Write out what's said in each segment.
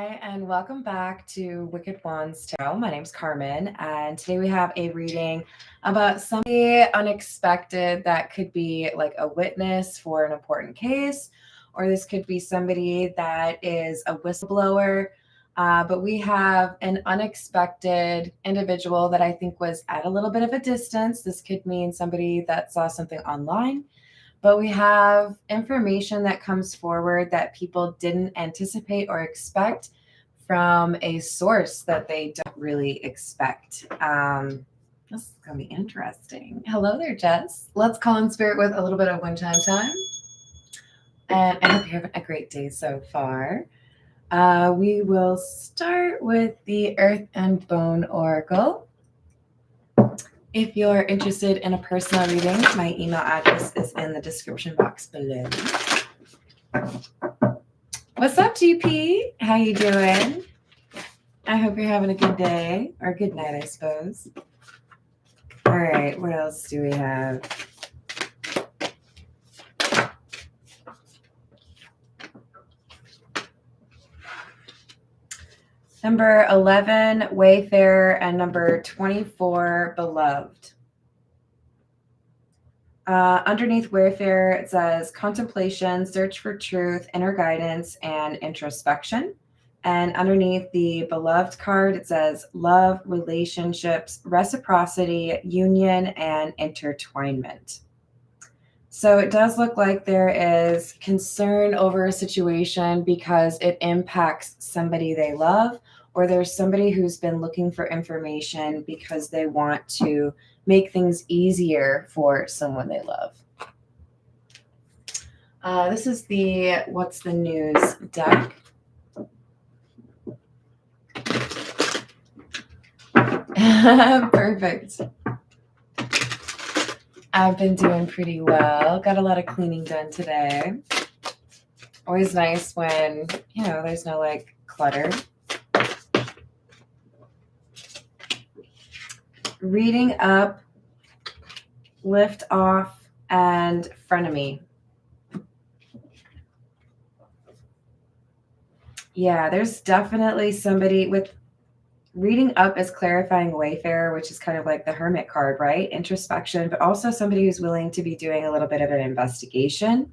Hi, and welcome back to Wicked Wands Tarot. My name's Carmen, and today we have a reading about somebody unexpected that could be like a witness for an important case, or this could be somebody that is a whistleblower. But we have an unexpected individual that I think was at a little bit of a distance. This could mean somebody that saw something online. But we have information that comes forward that people didn't anticipate or expect from a source that they don't really expect. This is going to be interesting. Hello there, Jess. Let's call in spirit with a little bit of one chime time. And I hope you're having a great day so far. We will start with the Earth and Bone Oracle. If you're interested in a personal reading, my email address is in the description box below. What's up, GP? How you doing? I hope you're having a good day, or good night, I suppose. All right, what else do we have? Number 11, Wayfarer, and number 24, Beloved. Underneath Wayfarer, it says contemplation, search for truth, inner guidance, and introspection. And underneath the Beloved card, it says love, relationships, reciprocity, union, and intertwinement. So it does look like there is concern over a situation because it impacts somebody they love, or there's somebody who's been looking for information because they want to make things easier for someone they love. This is the What's the News deck. Perfect. I've been doing pretty well. Got a lot of cleaning done today. Always nice when, there's no clutter. Reading up, lift off, and frenemy. Yeah, there's definitely somebody with reading up as clarifying Wayfarer, which is kind of like the Hermit card, right? Introspection, but also somebody who's willing to be doing a little bit of an investigation.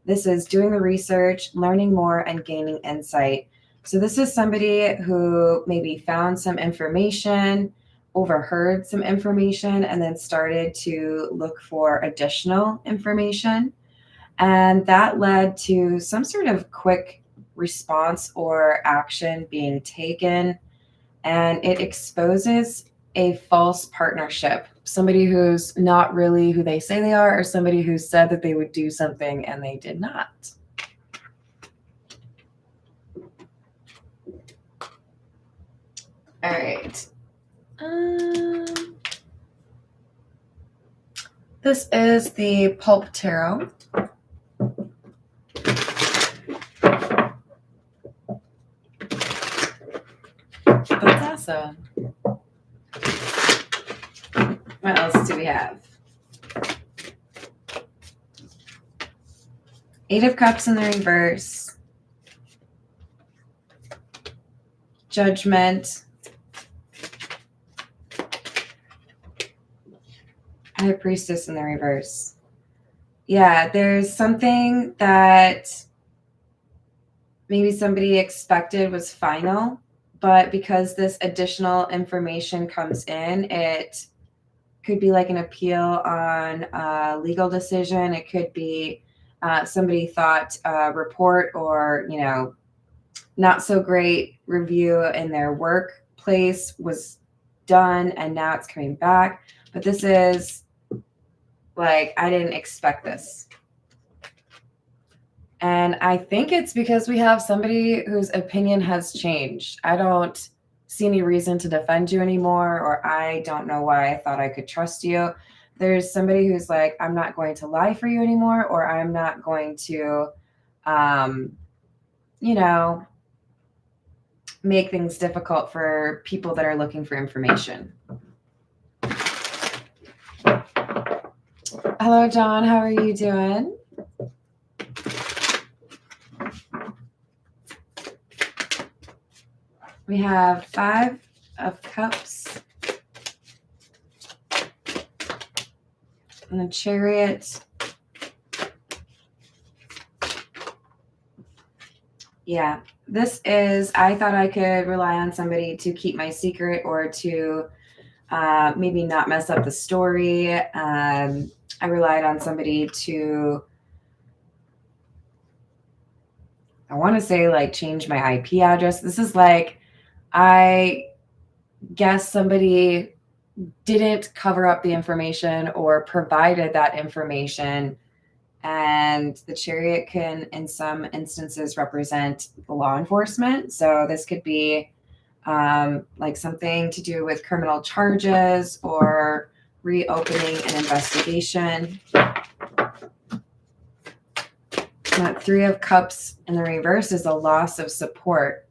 This is doing the research, learning more, and gaining insight. So this is somebody who maybe found some information, overheard some information, and then started to look for additional information. And that led to some sort of quick response or action being taken. And it exposes a false partnership. Somebody who's not really who they say they are, or somebody who said that they would do something and they did not. All right. This is the Pulp Tarot. That's awesome. What else do we have? Eight of Cups in the reverse. Judgment. High Priestess in the reverse. Yeah, there's something that maybe somebody expected was final, but because this additional information comes in, it could be like an appeal on a legal decision. It could be somebody thought a report or, not so great review in their workplace was done and now it's coming back. But this is like, I didn't expect this. And I think it's because we have somebody whose opinion has changed. I don't see any reason to defend you anymore, or I don't know why I thought I could trust you. There's somebody who's like, I'm not going to lie for you anymore, or I'm not going to, make things difficult for people that are looking for information. Hello, John. How are you doing? We have 5 of Cups and the Chariot. Yeah, this is, I thought I could rely on somebody to keep my secret or to maybe not mess up the story. I relied on somebody to, I want to say, like, change my IP address. This is like, I guess somebody didn't cover up the information or provided that information. And the Chariot can, in some instances, represent law enforcement. So this could be like something to do with criminal charges or reopening an investigation. That 3 of Cups in the reverse is a loss of support.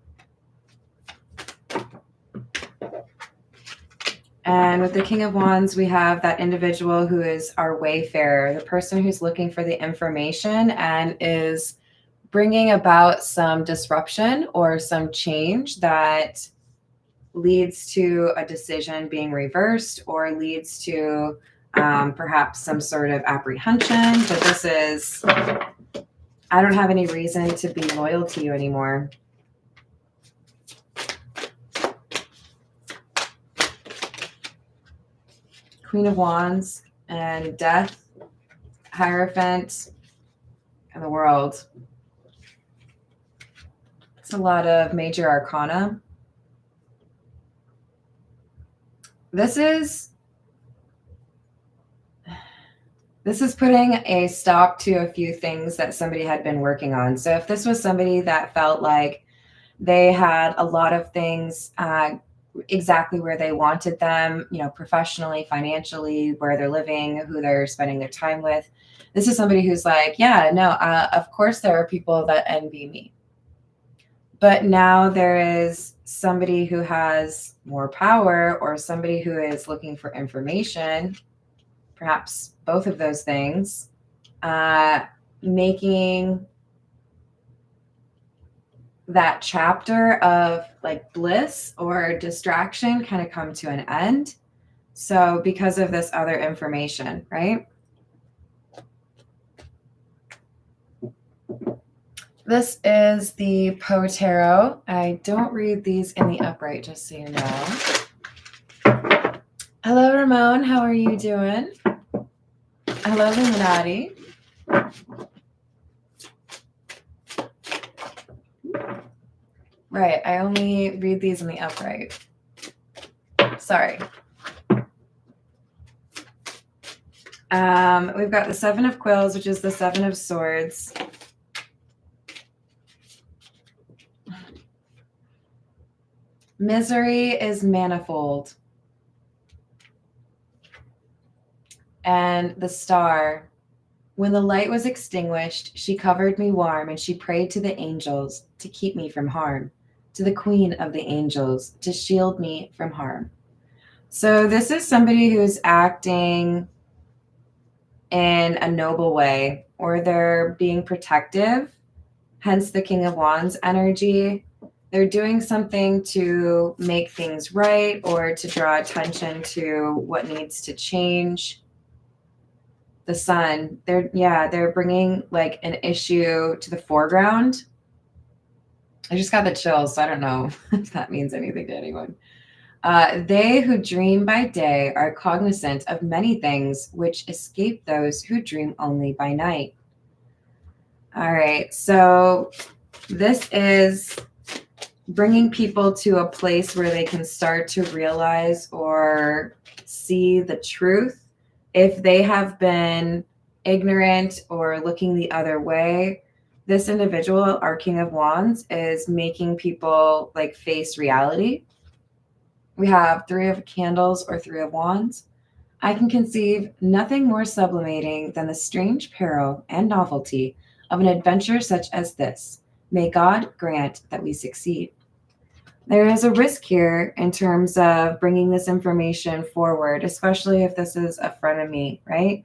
And with the King of Wands, we have that individual who is our wayfarer, the person who's looking for the information and is bringing about some disruption or some change that leads to a decision being reversed or leads to perhaps some sort of apprehension. But this is, I don't have any reason to be loyal to you anymore. Queen of Wands and Death, Hierophant, and the World. It's a lot of major arcana. This is putting a stop to a few things that somebody had been working on. So if this was somebody that felt like they had a lot of things exactly where they wanted them, you know, professionally, financially, where they're living, who they're spending their time with. This is somebody who's like, yeah, no, of course there are people that envy me. But now there is somebody who has more power or somebody who is looking for information, perhaps both of those things, making that chapter of like bliss or distraction kind of come to an end. So because of this other information, right? This is the Poe Tarot. I don't read these in the upright, just so you know. Hello, Ramon. How are you doing? Hello, Illuminati. Right, I only read these in the upright. Sorry. We've got the 7 of Quills, which is the 7 of Swords. Misery is manifold. And the Star. When the light was extinguished, she covered me warm, and she prayed to the angels to keep me from harm, to the Queen of the angels to shield me from harm. So this is somebody who's acting in a noble way, or they're being protective, hence the King of Wands energy. They're doing something to make things right or to draw attention to what needs to change. The Sun, they're bringing like an issue to the foreground. I just got the chills, so I don't know if that means anything to anyone. They who dream by day are cognizant of many things which escape those who dream only by night. All right, so this is bringing people to a place where they can start to realize or see the truth. If they have been ignorant or looking the other way, this individual, our King of Wands, is making people like face reality. We have 3 of Candles or 3 of Wands. I can conceive nothing more sublimating than the strange peril and novelty of an adventure such as this. May God grant that we succeed. There is a risk here in terms of bringing this information forward, especially if this is a frenemy, right?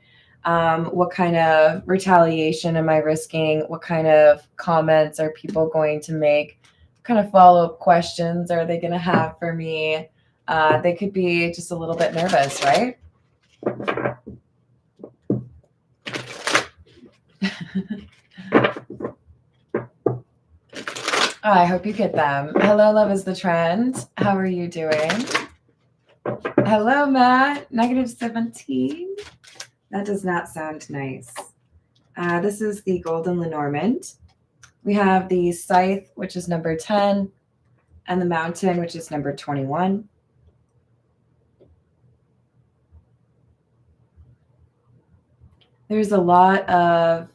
What kind of retaliation am I risking? What kind of comments are people going to make? What kind of follow-up questions are they going to have for me? They could be just a little bit nervous, right? I hope you get them. Hello, love is the trend. How are you doing? Hello, Matt. -17. That does not sound nice. This is the Golden Lenormand. We have the Scythe, which is number 10, and the Mountain, which is number 21. There's a lot of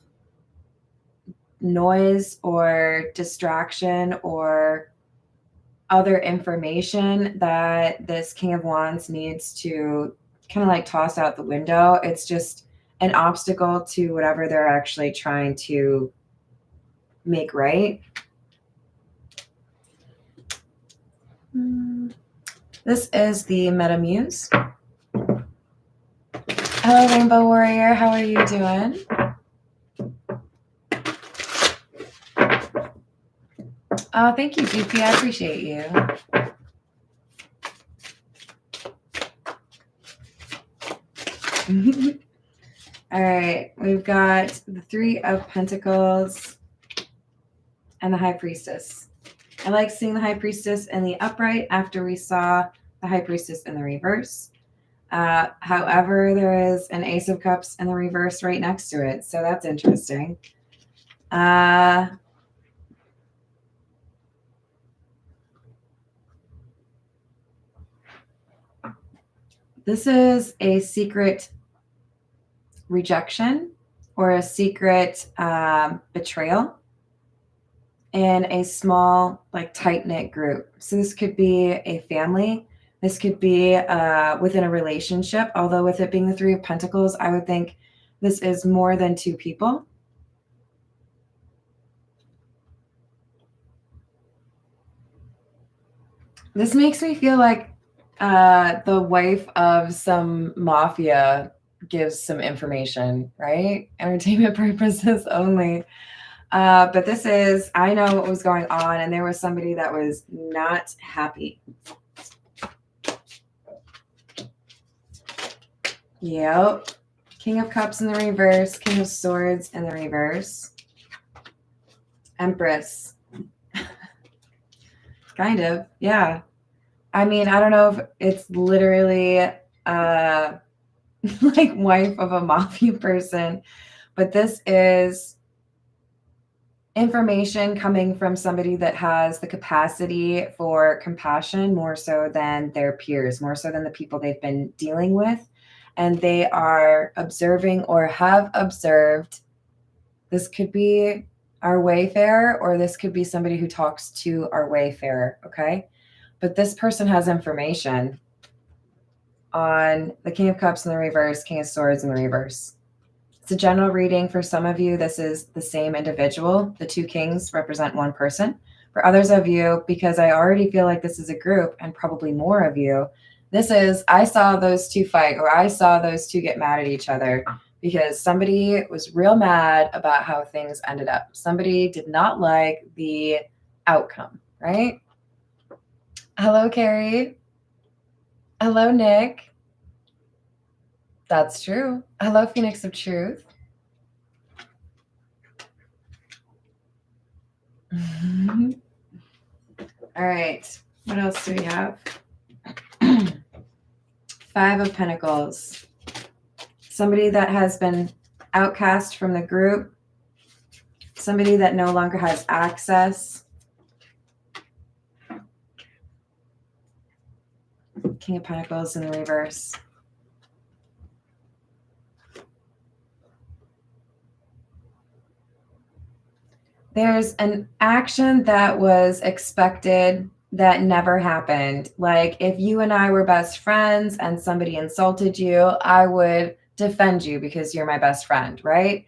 noise or distraction or other information that this King of Wands needs to kind of like toss out the window. It's just an obstacle to whatever they're actually trying to make right. This is the Meta Muse. Hello, Rainbow Warrior. How are you doing? Oh, thank you, GP. I appreciate you. All right, we've got the Three of Pentacles and the High Priestess. I like seeing the High Priestess in the upright after we saw the High Priestess in the reverse. However, there is an Ace of Cups in the reverse right next to it, so that's interesting. This is a secret rejection or a secret betrayal in a small, like tight-knit group. So this could be a family. This could be within a relationship, although with it being the Three of Pentacles, I would think this is more than two people. This makes me feel like the wife of some mafia gives some information, right? Entertainment purposes only. But this is, I know what was going on, and there was somebody that was not happy. Yep. King of Cups in the reverse, King of Swords in the reverse. Empress. Kind of, yeah. I mean, I don't know if it's literally like wife of a mafia person, but this is information coming from somebody that has the capacity for compassion more so than their peers, more so than the people they've been dealing with. And they are observing or have observed. This could be our wayfarer, or this could be somebody who talks to our wayfarer, okay? But this person has information on the King of Cups in the reverse, King of Swords in the reverse. It's a general reading. For some of you, this is the same individual. The two kings represent one person. For others of you, because I already feel like this is a group and probably more of you, this is, I saw those two fight, or I saw those two get mad at each other because somebody was real mad about how things ended up. Somebody did not like the outcome, right? Hello, Carrie. Hello, Nick. That's true. Hello, Phoenix of Truth. All right. What else do we have? Five of Pentacles. Somebody that has been outcast from the group. Somebody that no longer has access. King of Pentacles in the reverse. There's an action that was expected that never happened. Like if you and I were best friends and somebody insulted you, I would defend you because you're my best friend, right?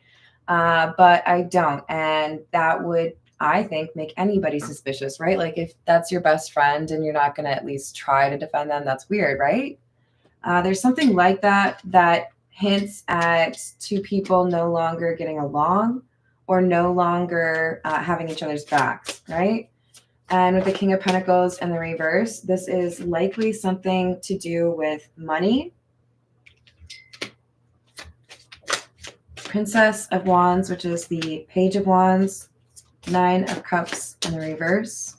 But I don't. And that would, I think, make anybody suspicious, right? Like if that's your best friend and you're not going to at least try to defend them, that's weird, right? There's something like that that hints at two people no longer getting along or no longer having each other's backs, right? And with the King of Pentacles in the reverse, this is likely something to do with money. Princess of Wands, which is the Page of Wands. Nine of Cups in the reverse.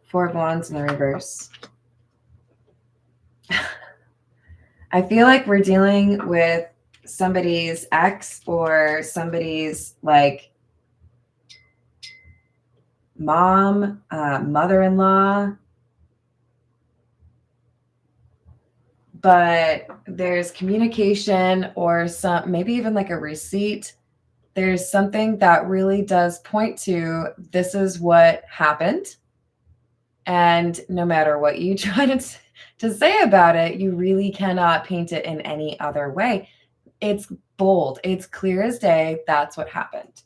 Four of Wands in the reverse. I feel like we're dealing with somebody's ex or somebody's like mom, mother-in-law. But there's communication or maybe even like a receipt. There's something that really does point to this is what happened. And no matter what you try to say about it, you really cannot paint it in any other way. It's bold. It's clear as day. That's what happened.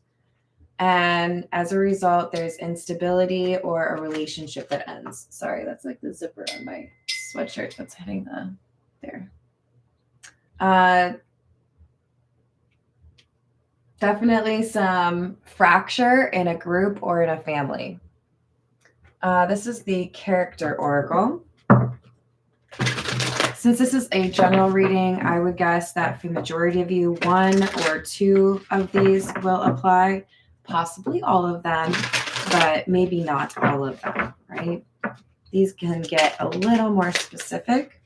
And as a result, there's instability or a relationship that ends. Sorry, that's like the zipper on my sweatshirt that's hitting there. Definitely some fracture in a group or in a family. This is the character oracle. Since this is a general reading, I would guess that for the majority of you, one or two of these will apply, possibly all of them, but maybe not all of them, right? These can get a little more specific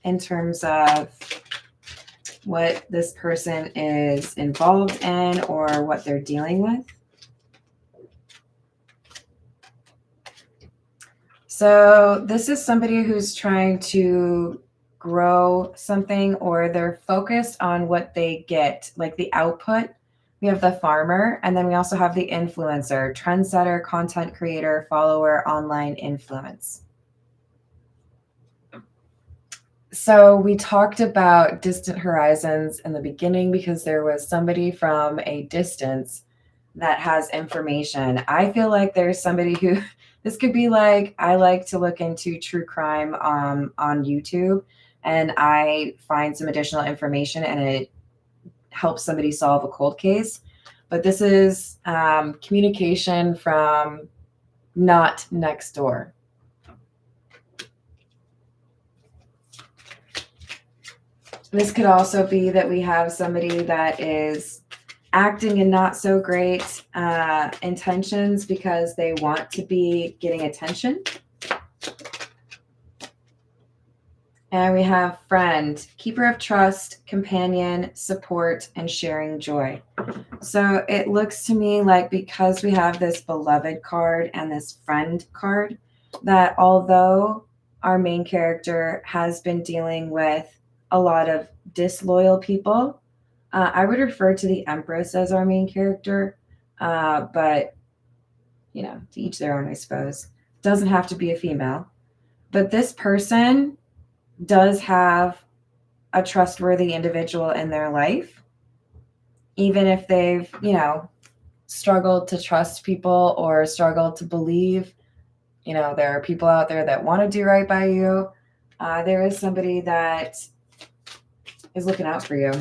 in terms of what this person is involved in or what they're dealing with. So this is somebody who's trying to grow something, or they're focused on what they get, like the output. We have the farmer, and then we also have the influencer, trendsetter, content creator, follower, online influence. So we talked about distant horizons in the beginning because there was somebody from a distance that has information. I feel like there's somebody who, this could be like, I like to look into true crime on YouTube, and I find some additional information and it helps somebody solve a cold case. But this is communication from not next door. This could also be that we have somebody that is acting in not so great intentions because they want to be getting attention. And we have friend, keeper of trust, companion, support, and sharing joy. So it looks to me like because we have this beloved card and this friend card, that although our main character has been dealing with a lot of disloyal people, I would refer to the Empress as our main character, but, you know, to each their own, I suppose. Doesn't have to be a female. But this person does have a trustworthy individual in their life, even if they've, you know, struggled to trust people or struggled to believe, you know, there are people out there that want to do right by you. There is somebody that is looking out for you.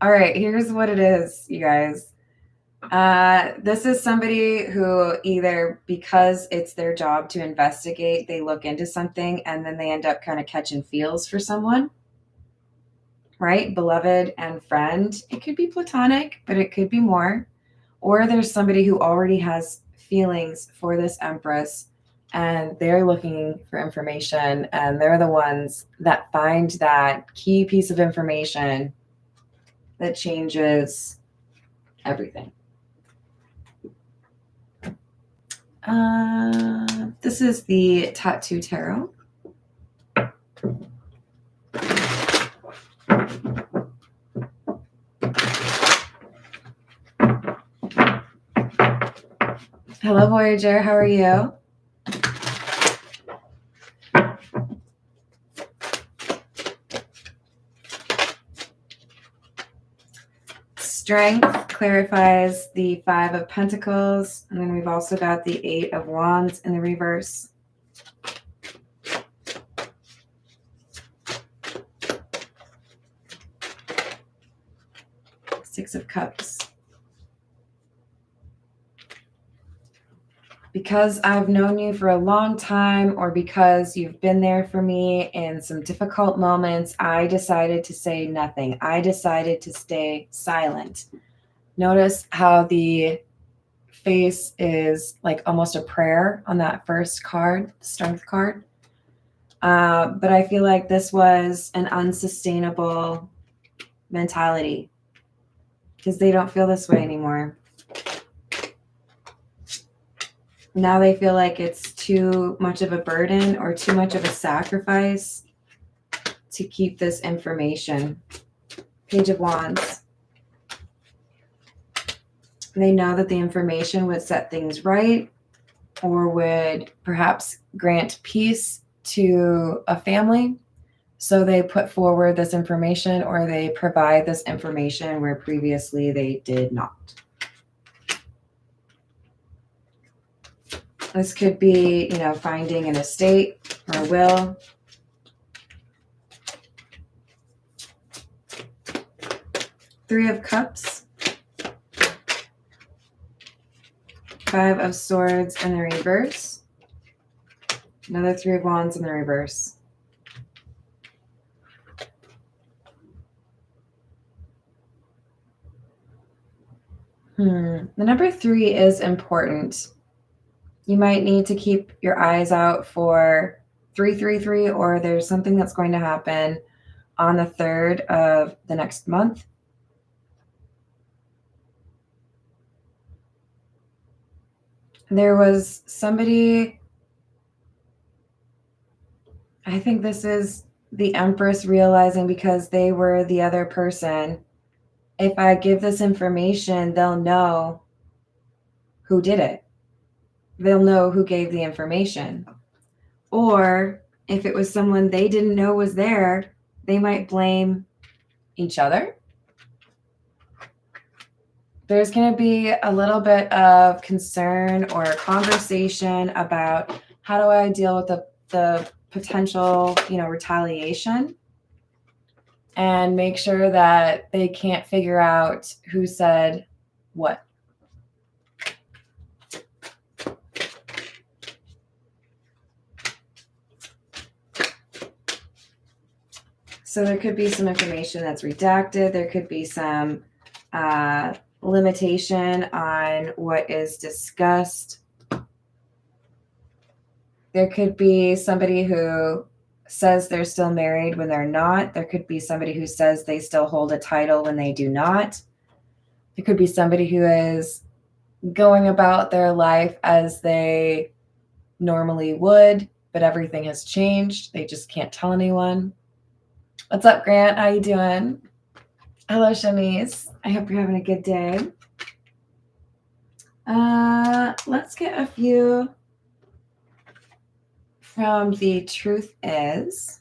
All right, here's what it is, you guys. This is somebody who either because it's their job to investigate, they look into something and then they end up kind of catching feels for someone, right? Beloved and friend. It could be platonic, but it could be more. Or there's somebody who already has feelings for this Empress and they're looking for information, and they're the ones that find that key piece of information that changes everything. This is the Tattoo Tarot. Hello, Voyager. How are you? Strength clarifies the Five of Pentacles, and then we've also got the Eight of Wands in the reverse. Six of Cups. Because I've known you for a long time, or because you've been there for me in some difficult moments, I decided to say nothing. I decided to stay silent. Notice how the face is like almost a prayer on that first card, Strength card. But I feel like this was an unsustainable mentality because they don't feel this way anymore. Now they feel like it's too much of a burden or too much of a sacrifice to keep this information. Page of Wands. They know that the information would set things right or would perhaps grant peace to a family. So they put forward this information, or they provide this information where previously they did not. This could be, finding an estate or a will. Three of Cups. Five of Swords in the reverse. Another Three of Wands in the reverse. The number 3 is important. You might need to keep your eyes out for 333, or there's something that's going to happen on the 3rd of the next month. There was somebody, I think this is the Empress realizing, because they were the other person, if I give this information, they'll know who did it. They'll know who gave the information. Or if it was someone they didn't know was there, they might blame each other. There's going to be a little bit of concern or conversation about how do I deal with the potential, retaliation, and make sure that they can't figure out who said what. So there could be some information that's redacted. There could be some limitation on what is discussed. There could be somebody who says they're still married when they're not. There could be somebody who says they still hold a title when they do not. There could be somebody who is going about their life as they normally would, but everything has changed. They just can't tell anyone. What's up, Grant? How you doing? Hello, Shanice. I hope you're having a good day. Let's get a few from The Truth Is.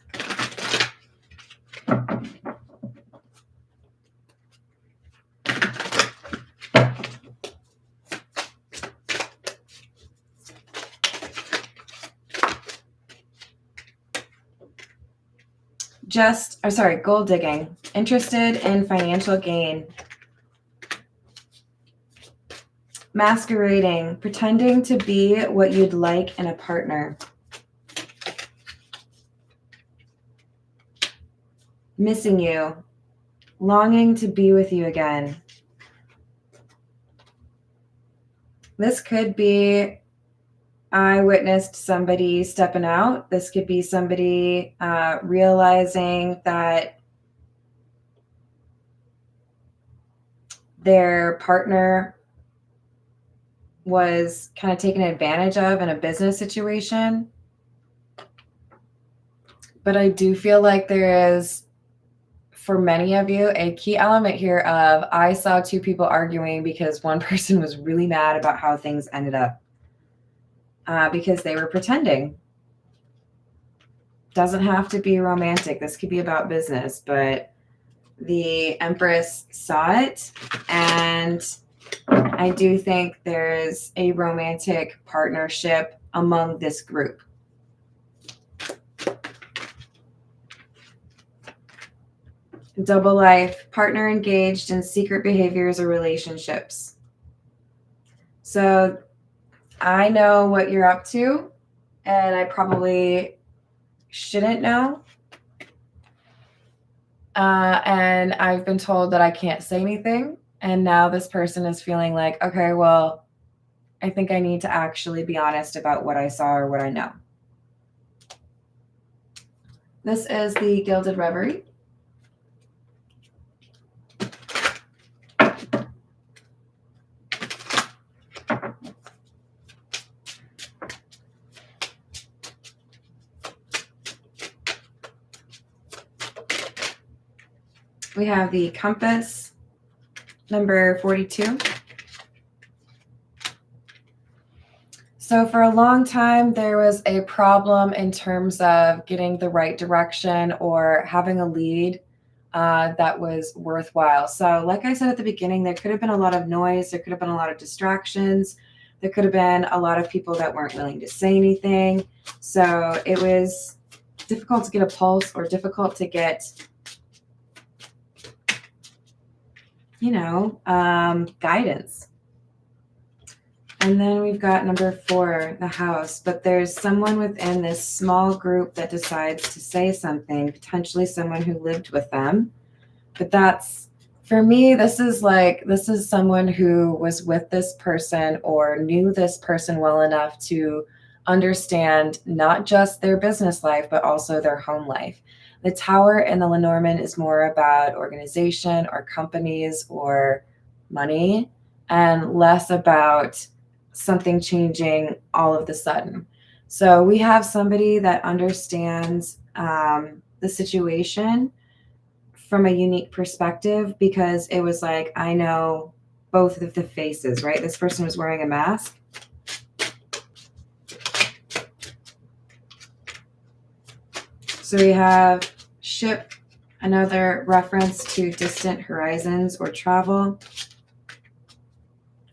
Gold digging. Interested in financial gain. Masquerading. Pretending to be what you'd like in a partner. Missing you. Longing to be with you again. This could be, I witnessed somebody stepping out. This could be somebody realizing that their partner was kind of taken advantage of in a business situation. But I do feel like there is, for many of you, a key element here of, I saw two people arguing because one person was really mad about how things ended up. Because they were pretending. Doesn't have to be romantic. This could be about business, but the Empress saw it, and I do think there is a romantic partnership among this group. Double life, partner engaged in secret behaviors or relationships. So I know what you're up to, and I probably shouldn't know. And I've been told that I can't say anything. And now this person is feeling like, okay, well, I think I need to actually be honest about what I saw or what I know. This is the Gilded Reverie. We have the Compass, number 42. So for a long time, there was a problem in terms of getting the right direction or having a lead that was worthwhile. So like I said at the beginning, there could have been a lot of noise. There could have been a lot of distractions. There could have been a lot of people that weren't willing to say anything. So it was difficult to get a pulse or difficult to get, guidance. And then we've got number 4, the House. But there's someone within this small group that decides to say something, potentially someone who lived with them. But that's, for me, this is someone who was with this person or knew this person well enough to understand not just their business life, but also their home life. The Tower in the Lenormand is more about organization or companies or money, and less about something changing all of the sudden. So we have somebody that understands the situation from a unique perspective, because it was like, I know both of the faces, right? This person was wearing a mask. So we have ship, another reference to distant horizons or travel.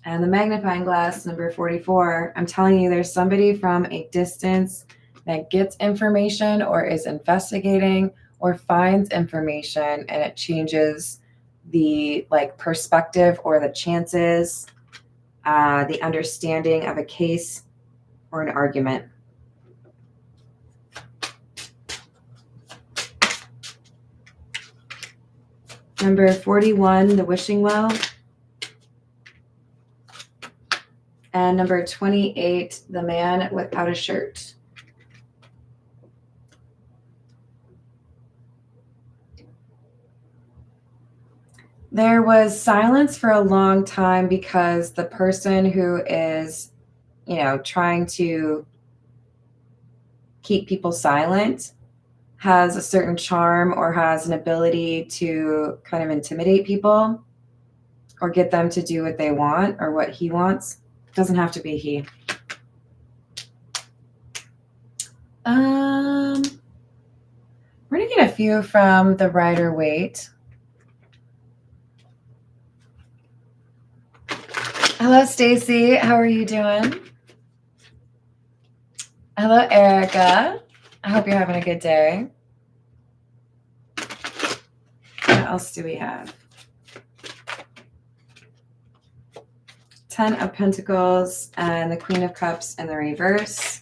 And the magnifying glass, number 44, I'm telling you, there's somebody from a distance that gets information or is investigating or finds information, and it changes the perspective or the chances, the understanding of a case or an argument. Number 41, the wishing well. And number 28, the man without a shirt. There was silence for a long time because the person who is, trying to keep people silent has a certain charm or has an ability to kind of intimidate people or get them to do what they want or what he wants. It doesn't have to be he. We're going to get a few from the Rider-Waite. Hello, Stacy. How are you doing? Hello, Erica. I hope you're having a good day. What else do we have? 10 of Pentacles and the Queen of Cups in the reverse.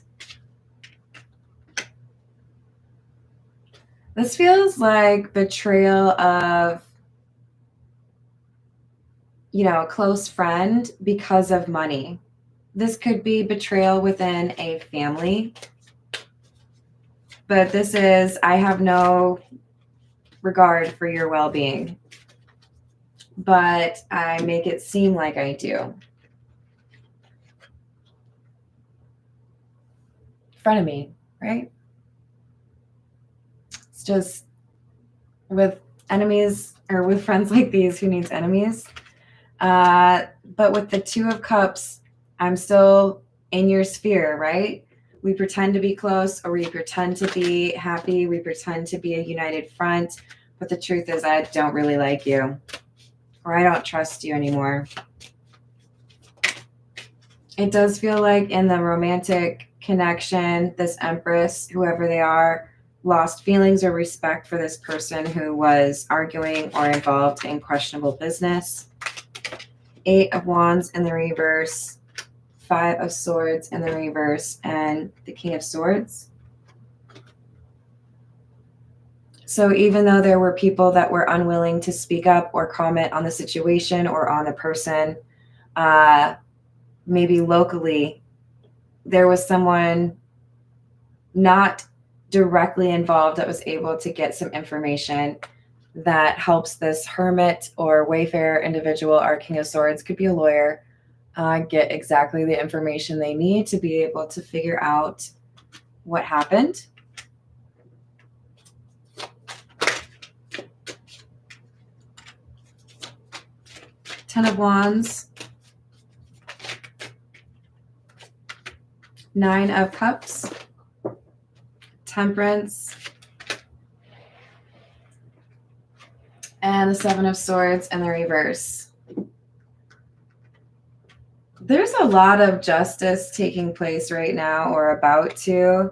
This feels like betrayal of, a close friend because of money. This could be betrayal within a family. But this is, I have no regard for your well-being, but I make it seem like I do. Frenemy, right? It's just with enemies or with friends like these, who needs enemies? But with the 2 of Cups, I'm still in your sphere, right? We pretend to be close, or we pretend to be happy. We pretend to be a united front. But the truth is, I don't really like you, or I don't trust you anymore. It does feel like in the romantic connection, this Empress, whoever they are, lost feelings or respect for this person who was arguing or involved in questionable business. 8 of Wands in the reverse, 5 of Swords in the reverse, and the King of Swords. So even though there were people that were unwilling to speak up or comment on the situation or on the person, maybe locally, there was someone not directly involved that was able to get some information that helps this hermit or wayfarer individual, our King of Swords, could be a lawyer, get exactly the information they need to be able to figure out what happened. Ten of Wands, 9 of Cups, Temperance, and the 7 of Swords in the reverse. There's a lot of justice taking place right now, or about to,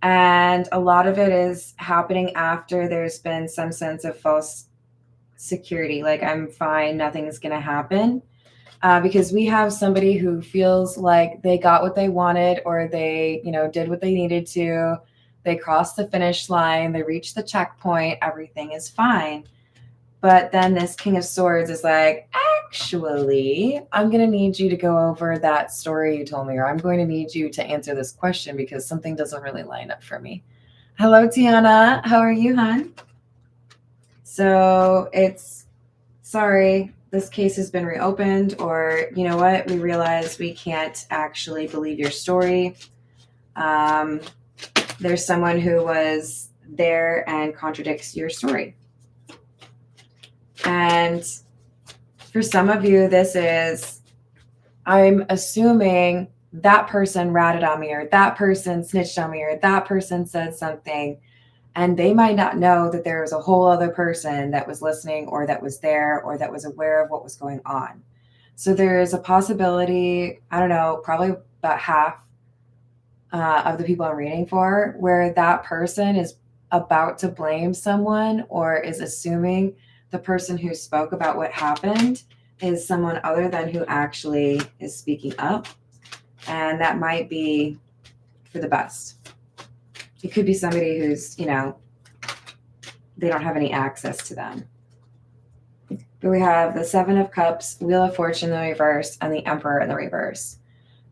and a lot of it is happening after there's been some sense of false security, like I'm fine, nothing's going to happen, because we have somebody who feels like they got what they wanted, or they, did what they needed to. They crossed the finish line, they reached the checkpoint, everything is fine. But then this King of Swords is like, actually, I'm going to need you to go over that story you told me, or I'm going to need you to answer this question because something doesn't really line up for me. Hello, Tiana. How are you, hon? So it's, sorry, this case has been reopened, or you know what? We realize we can't actually believe your story. There's someone who was there and contradicts your story. And for some of you, this is, I'm assuming that person ratted on me, or that person snitched on me, or that person said something, and they might not know that there was a whole other person that was listening, or that was there, or that was aware of what was going on. So there is a possibility, I don't know, probably about half of the people I'm reading for, where that person is about to blame someone, or is assuming the person who spoke about what happened is someone other than who actually is speaking up. And that might be for the best. It could be somebody who's, they don't have any access to them. But we have the 7 of Cups, Wheel of Fortune in the reverse, and the Emperor in the reverse.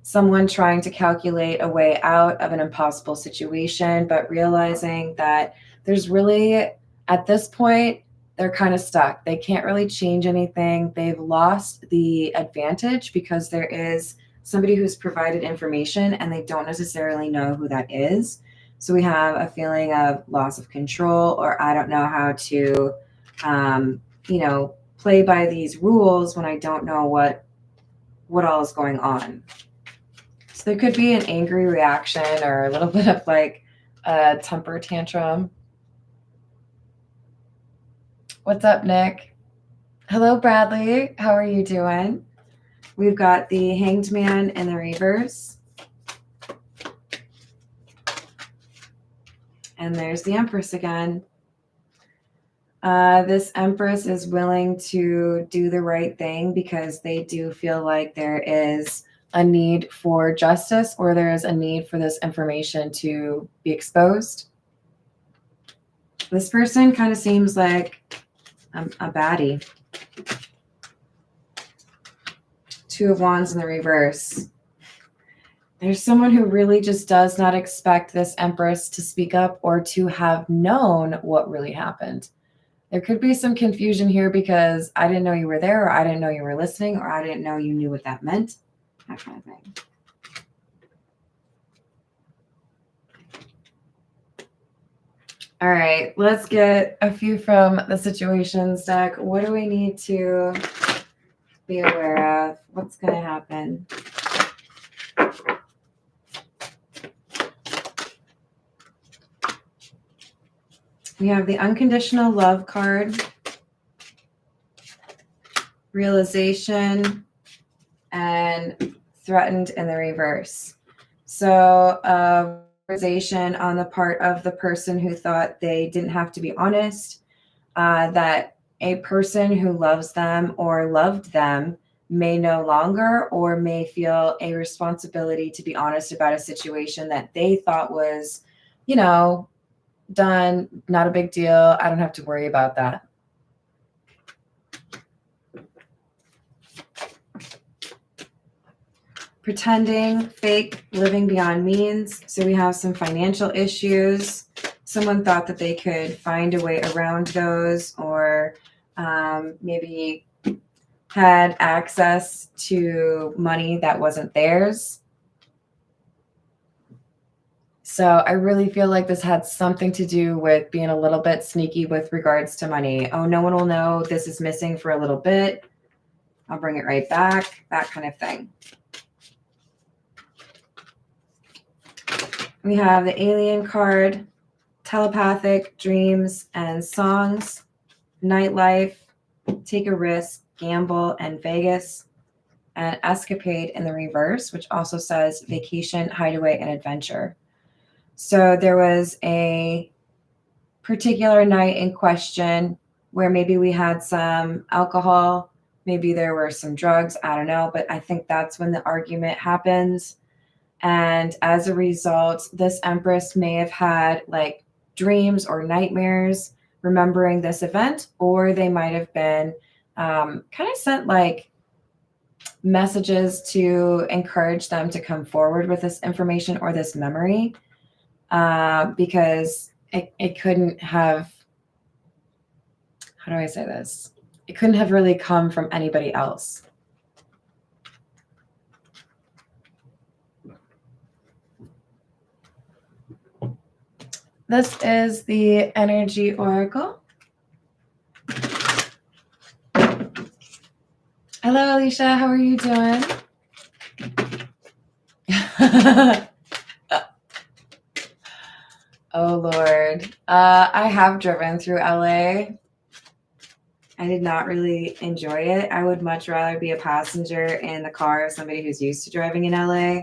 Someone trying to calculate a way out of an impossible situation, but realizing that there's really, at this point, they're kind of stuck. They can't really change anything. They've lost the advantage because there is somebody who's provided information and they don't necessarily know who that is. So we have a feeling of loss of control, or I don't know how to, play by these rules when I don't know what all is going on. So there could be an angry reaction, or a little bit of like a temper tantrum. What's up, Nick? Hello, Bradley. How are you doing? We've got the Hanged Man in the reverse. And there's the Empress again. This Empress is willing to do the right thing because they do feel like there is a need for justice, or there is a need for this information to be exposed. This person kind of seems like a baddie. 2 of Wands in the reverse. There's someone who really just does not expect this Empress to speak up or to have known what really happened. There could be some confusion here because I didn't know you were there, or I didn't know you were listening, or I didn't know you knew what that meant. That kind of thing. All right, let's get a few from the situations deck. What do we need to be aware of? What's going to happen? We have the unconditional love card, realization, and threatened in the reverse. So realization on the part of the person who thought they didn't have to be honest, that a person who loves them or loved them may no longer or may feel a responsibility to be honest about a situation that they thought was, you know, done, not a big deal. I don't have to worry about that. Pretending, fake, living beyond means. So we have some financial issues. Someone thought that they could find a way around those, or maybe had access to money that wasn't theirs. So I really feel like this had something to do with being a little bit sneaky with regards to money. Oh, no one will know this is missing for a little bit. I'll bring it right back, that kind of thing. We have the alien card, telepathic, dreams and songs, nightlife, take a risk, gamble, and Vegas, and escapade in the reverse, which also says vacation, hideaway, and adventure. So there was a particular night in question where maybe we had some alcohol, maybe there were some drugs, I don't know, but I think that's when the argument happens. And as a result, this Empress may have had like dreams or nightmares remembering this event, or they might have been kind of sent like messages to encourage them to come forward with this information or this memory, because it couldn't have, how do I say this? It couldn't have really come from anybody else. This is the energy oracle. Hello, Alicia. How are you doing? Oh, Lord. I have driven through LA. I did not really enjoy it. I would much rather be a passenger in the car of somebody who's used to driving in LA.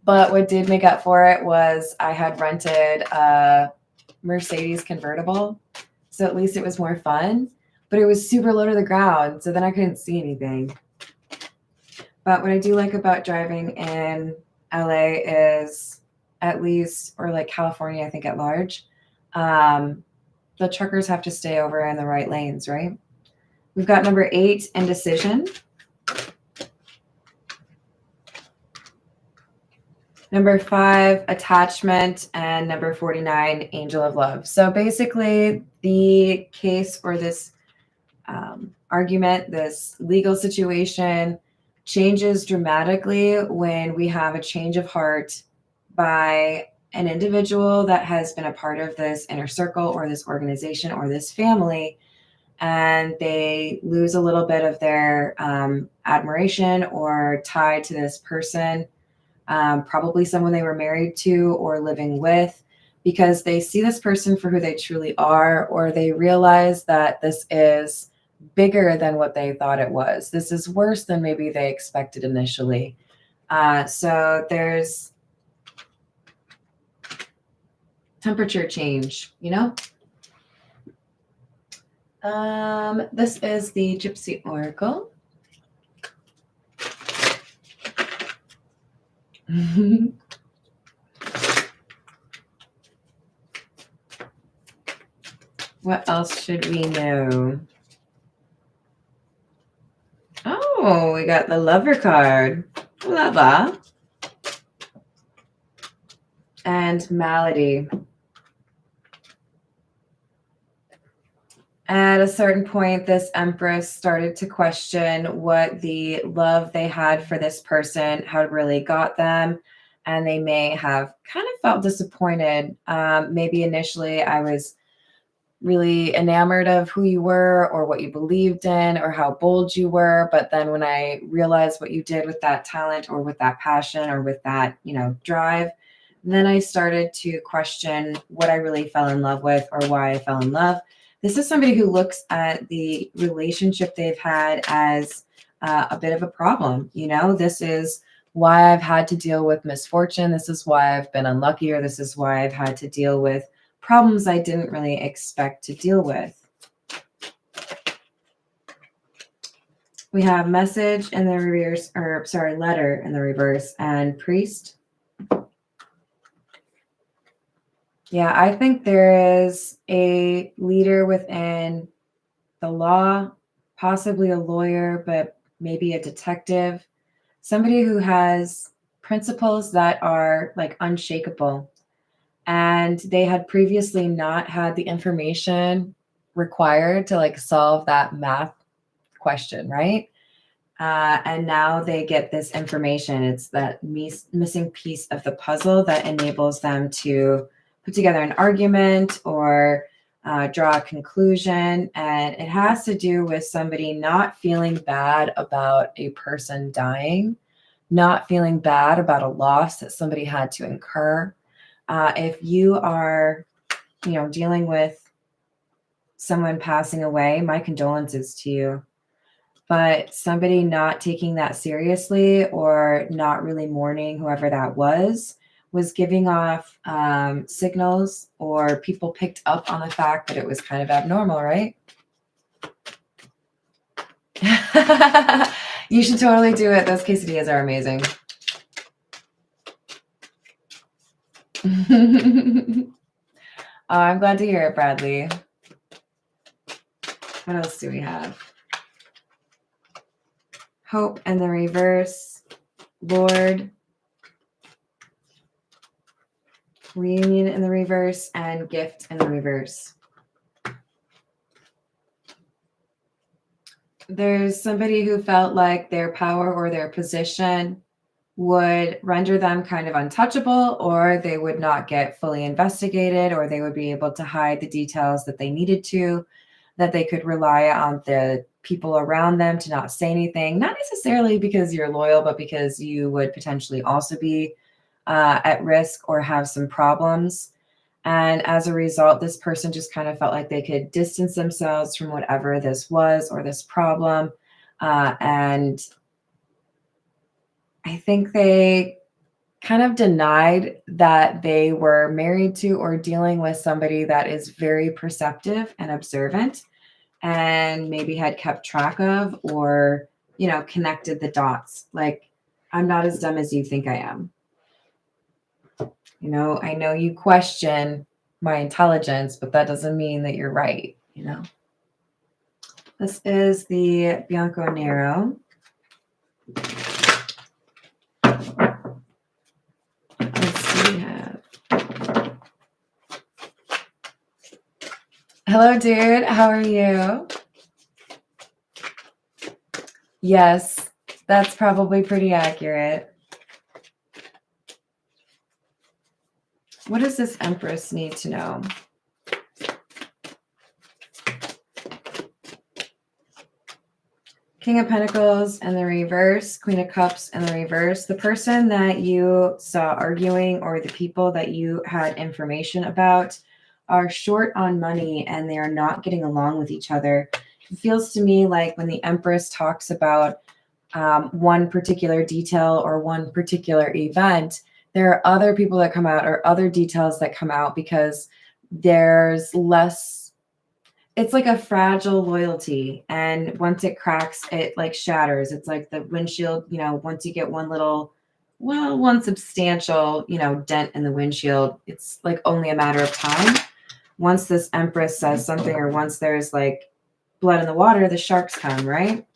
But what did make up for it was I had rented a Mercedes convertible. So at least it was more fun. But it was super low to the ground. So then I couldn't see anything. But what I do like about driving in LA is, at least, or like California, I think at large, the truckers have to stay over in the right lanes, right? We've got number 8, indecision. Number 5, attachment, and number 49, angel of love. So basically the case or this argument, this legal situation changes dramatically when we have a change of heart by an individual that has been a part of this inner circle or this organization or this family, and they lose a little bit of their admiration or tie to this person, probably someone they were married to or living with, because they see this person for who they truly are, or they realize that this is bigger than what they thought it was. This is worse than maybe they expected initially. So there's temperature change, you know? This is the Gypsy Oracle. What else should we know? Oh, we got the Lover card. Lover. And Malady. At a certain point, this Empress started to question what the love they had for this person had really got them. And they may have kind of felt disappointed. Maybe initially I was really enamored of who you were or what you believed in or how bold you were. But then when I realized what you did with that talent or with that passion or with that, drive, then I started to question what I really fell in love with or why I fell in love. This is somebody who looks at the relationship they've had as a bit of a problem. This is why I've had to deal with misfortune. This is why I've been unlucky, or this is why I've had to deal with problems I didn't really expect to deal with. We have message in the reverse, or sorry, letter in the reverse, and priest. Yeah, I think there is a leader within the law, possibly a lawyer, but maybe a detective, somebody who has principles that are like unshakable. And they had previously not had the information required to like solve that math question, right? And now they get this information. It's that missing piece of the puzzle that enables them to put together an argument or draw a conclusion. And it has to do with somebody not feeling bad about a person dying, not feeling bad about a loss that somebody had to incur. If you are, dealing with someone passing away, my condolences to you. But somebody not taking that seriously or not really mourning whoever that was giving off signals, or people picked up on the fact that it was kind of abnormal, right? You should totally do it. Those quesadillas are amazing. Oh, I'm glad to hear it, Bradley. What else do we have? Hope in the reverse, Lord, reunion in the reverse, and gift in the reverse. There's somebody who felt like their power or their position would render them kind of untouchable, or they would not get fully investigated, or they would be able to hide the details that they needed to, that they could rely on the people around them to not say anything, not necessarily because you're loyal, but because you would potentially also be at risk or have some problems. And as a result, this person just kind of felt like they could distance themselves from whatever this was or this problem. And I think they kind of denied that they were married to or dealing with somebody that is very perceptive and observant, and maybe had kept track of or, connected the dots. Like, I'm not as dumb as you think I am. I know you question my intelligence, but that doesn't mean that you're right, This is the Bianco Nero. Let's see. Hello, dude. How are you? Yes, that's probably pretty accurate. What does this Empress need to know? King of Pentacles in the reverse, Queen of Cups in the reverse. The person that you saw arguing, or the people that you had information about, are short on money and they are not getting along with each other. It feels to me like when the Empress talks about one particular detail or one particular event, there are other people that come out, or other details that come out, because there's less. It's like a fragile loyalty, and once it cracks, it like shatters. It's like the windshield, once you get one substantial, dent in the windshield, it's like only a matter of time. Once this Empress says something, or once there's like blood in the water, the sharks come, right?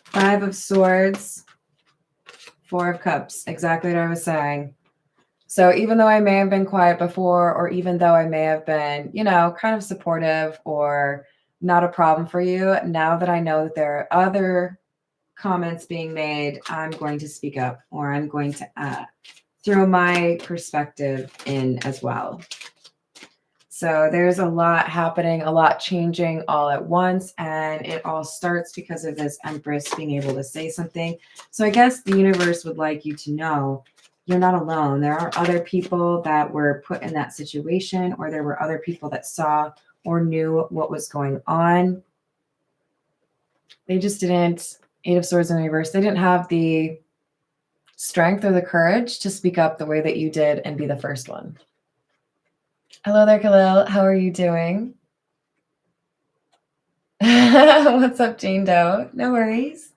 Five of Swords, Four of Cups, exactly what I was saying. So even though I may have been quiet before, or even though I may have been, kind of supportive or not a problem for you, now that I know that there are other comments being made, I'm going to speak up, or I'm going to throw my perspective in as well. So there's a lot happening, a lot changing all at once, and it all starts because of this Empress being able to say something. So I guess the universe would like you to know you're not alone. There are other people that were put in that situation, or there were other people that saw or knew what was going on. They just didn't, Eight of Swords in reverse, they didn't have the strength or the courage to speak up the way that you did and be the first one. Hello there, Khalil. How are you doing? What's up, Jane Doe? No worries.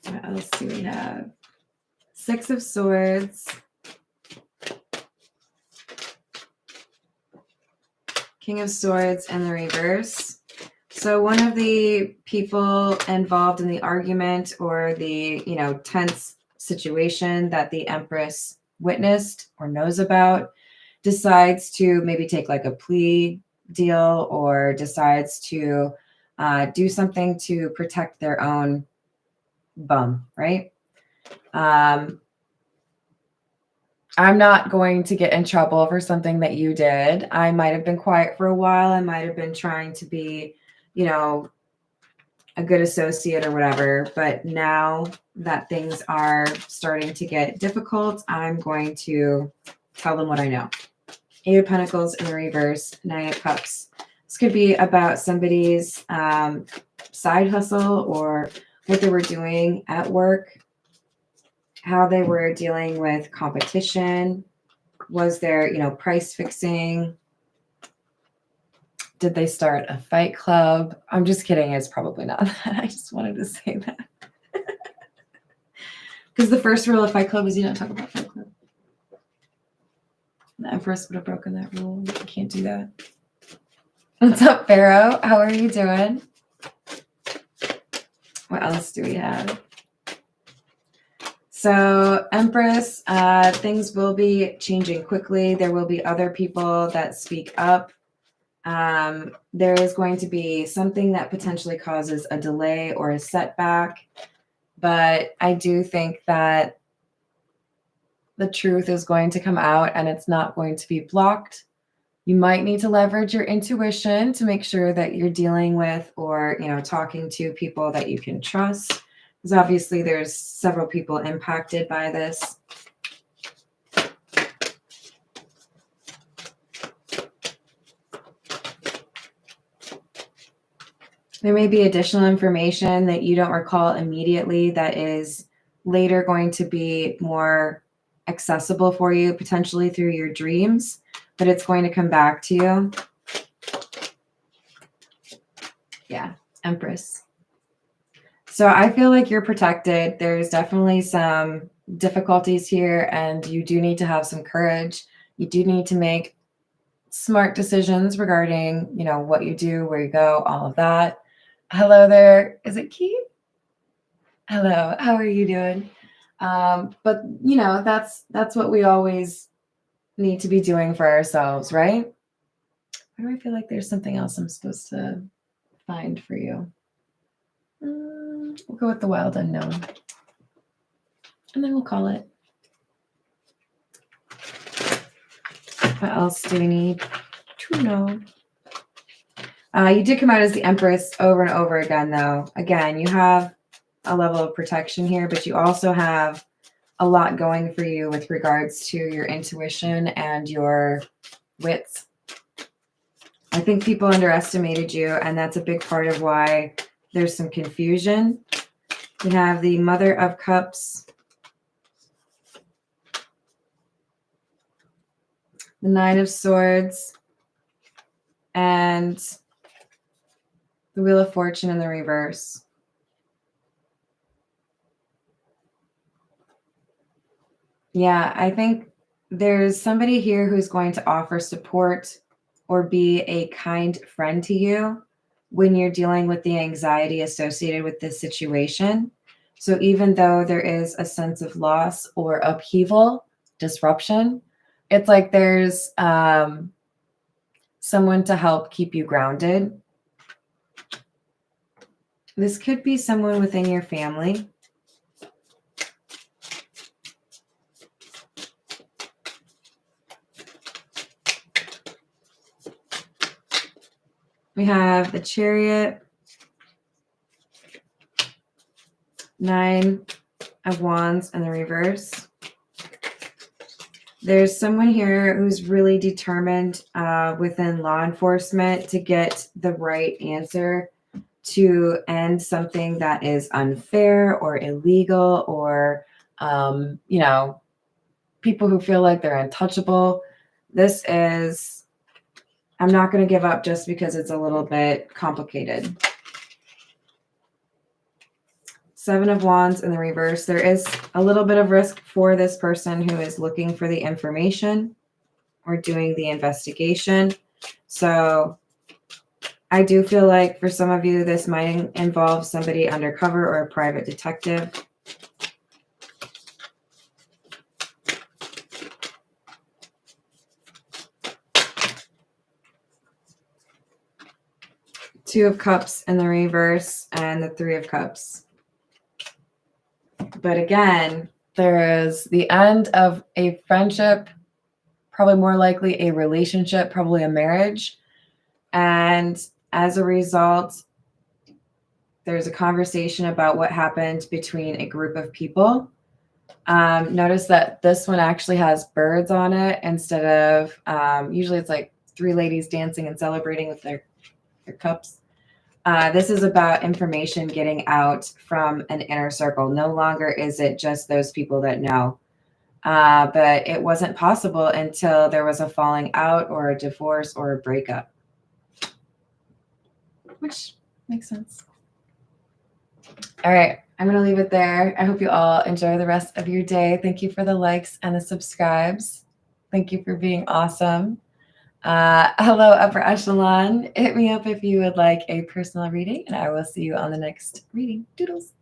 What else do we have? Six of Swords. King of Swords in the reverse. So one of the people involved in the argument or the, tense situation that the Empress witnessed or knows about decides to maybe take like a plea deal or decides to do something to protect their own bum, right? I'm not going to get in trouble for something that you did. I might have been quiet for a while. I might have been trying to be, a good associate or whatever. But now that things are starting to get difficult, I'm going to tell them what I know. Eight of Pentacles in the reverse, Nine of Cups. This could be about somebody's side hustle or what they were doing at work, how they were dealing with competition. Was there, price fixing? Did they start a fight club? I'm just kidding. It's probably not that. I just wanted to say that. Because the first rule of Fight Club is you don't talk about Fight Club. The Empress would have broken that rule. You can't do that. What's up, Pharaoh? How are you doing? What else do we have? So, Empress, things will be changing quickly. There will be other people that speak up. There is going to be something that potentially causes a delay or a setback. But I do think that the truth is going to come out and it's not going to be blocked. You might need to leverage your intuition to make sure that you're dealing with or, talking to people that you can trust. Because obviously there's several people impacted by this. There may be additional information that you don't recall immediately that is later going to be more accessible for you, potentially through your dreams, but it's going to come back to you. Yeah, Empress. So I feel like you're protected. There's definitely some difficulties here, and you do need to have some courage. You do need to make smart decisions regarding, what you do, where you go, all of that. Hello there. Is it Keith? Hello. How are you doing? But that's what we always need to be doing for ourselves, right? Why do I feel like there's something else I'm supposed to find for you? We'll go with the wild unknown. And then we'll call it. What else do we need to know? You did come out as the Empress over and over again, though. Again, you have a level of protection here, but you also have a lot going for you with regards to your intuition and your wits. I think people underestimated you, and that's a big part of why there's some confusion. You have the Mother of Cups, the Nine of Swords, and the Wheel of Fortune in the reverse. Yeah, I think there's somebody here who's going to offer support or be a kind friend to you when you're dealing with the anxiety associated with this situation. So even though there is a sense of loss or upheaval, disruption, it's like there's someone to help keep you grounded. This could be someone within your family. We have the Chariot, Nine of Wands in the reverse. There's someone here who's really determined within law enforcement to get the right answer to end something that is unfair or illegal, or, you know, people who feel like they're untouchable. This is, I'm not going to give up just because it's a little bit complicated. Seven of Wands in the reverse. There is a little bit of risk for this person who is looking for the information or doing the investigation. So I do feel like for some of you, this might involve somebody undercover or a private detective. Two of Cups in the reverse and the Three of Cups. But again, there is the end of a friendship, probably more likely a relationship, probably a marriage. And as a result, there's a conversation about what happened between a group of people. Notice that this one actually has birds on it instead of, usually it's like three ladies dancing and celebrating with their cups. This is about information getting out from an inner circle. No longer is it just those people that know. But it wasn't possible until there was a falling out or a divorce or a breakup. Which makes sense. All right, I'm going to leave it there. I hope you all enjoy the rest of your day. Thank you for the likes and the subscribes. Thank you for being awesome. Hello, upper echelon. Hit me up if you would like a personal reading, and I will see you on the next reading. Doodles.